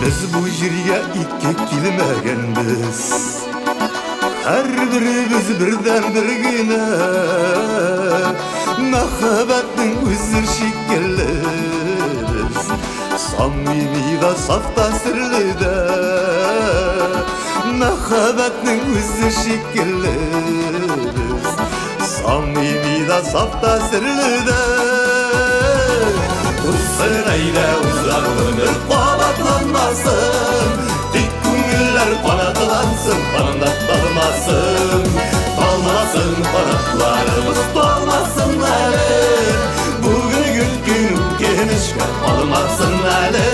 Biz bu yerga ikki kelmaganmiz. Har birimiz birdan birgina muhabbatning o'zi shekilli. Samimiy va saf ta'sirlida muhabbatning o'zi shekilli. Samimiy va saf ta'sirlida Uzunayla uzar ömür qanatlanmasın, dik ko'ngillar qanatlansın, qanat dalmasın, dalmasın qanatlarimiz dalmasın hali. Bugün gün genişke olmasın hali.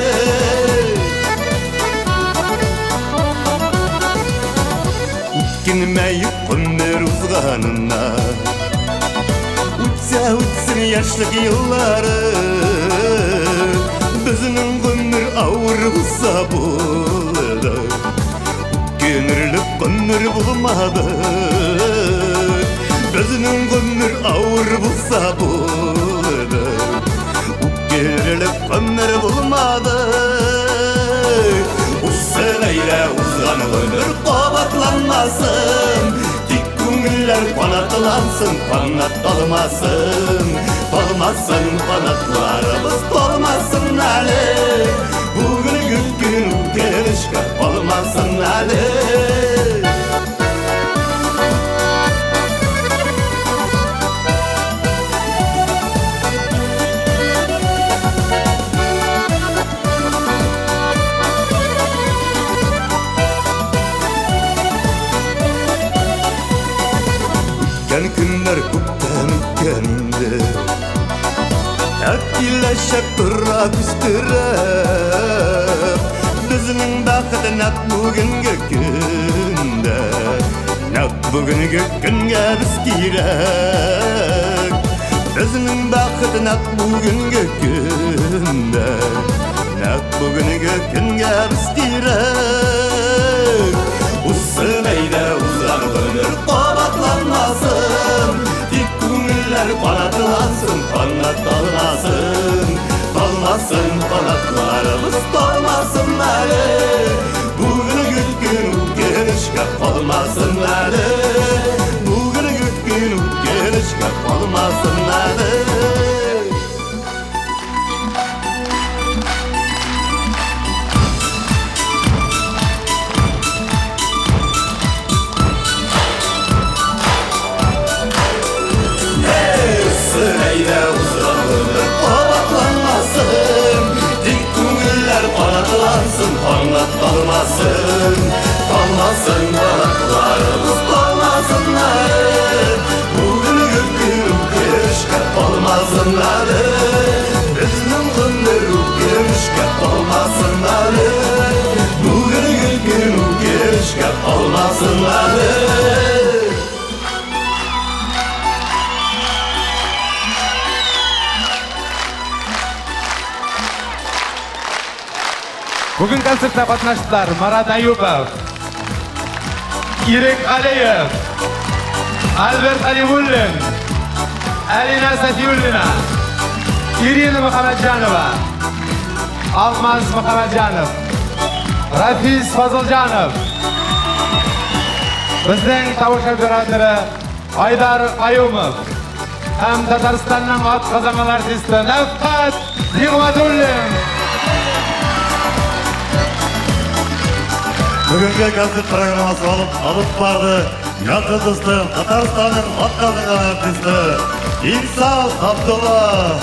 O'tkinmayib kunlar uzg'anina, o'tsin yoshlik yo'llari. Bizning günler ağır olsa bo'ldi, Gönüllük günler bulmadı. Bizning günler ağır olsa bo'ldi, Gönüllük günler bulmadı. Uzunayla uzan ömür qabatlanmasın, dik ko'ngillar qanatlansın, qanat dalmasın, dalmasın qanatlarimiz dalmasın hali. Bugün gün gelişke olmasın hali. O'tgan kunlar ko'pdan o'tganda Akillashib turib istirab, bizning baxti naq bugungi kunda, naq bugungi kunga biz kerak. Bizning baxti naq bugungi kunda, naq bugungi kunga biz kerak. Uzunayla uzar ömür qabatlanmasın, dik ko'ngillar qanatlansın, qanat dalmasın, dalmasın qanatlarimiz dalmasın hali. Bugün gün gelişke olmasın hali. Bugün gün gelişke olmasın hali. Uzunayla uzan ömür qabatlanmasın, dik ko'ngillar qanatlansın, qanat dalmasın, dalmasın qanatlarimiz dalmasın hali. Bugün gün gelişke olmasın hali. Bizning günler gelişke olmasın hali. Bugün gün gelişke olmasın hali. Bugün konsertda qatnashdilar Marat Ayubov, Irik Aliyev, Albert Alimullin, Alina Safiyullina, Irina Muhammadjanova, Almaz Muhammadjanov, Rafiz Faziljanov, bizning tovush operatori Aydar Qayumov ham Tataristonning otqazangan artisti Nafqat Nig'matullin. Bugünkü konsert programması alıp vardı. Yakın dostum, Tataristan'ın atqazangan artisti İnsaf Abdullah.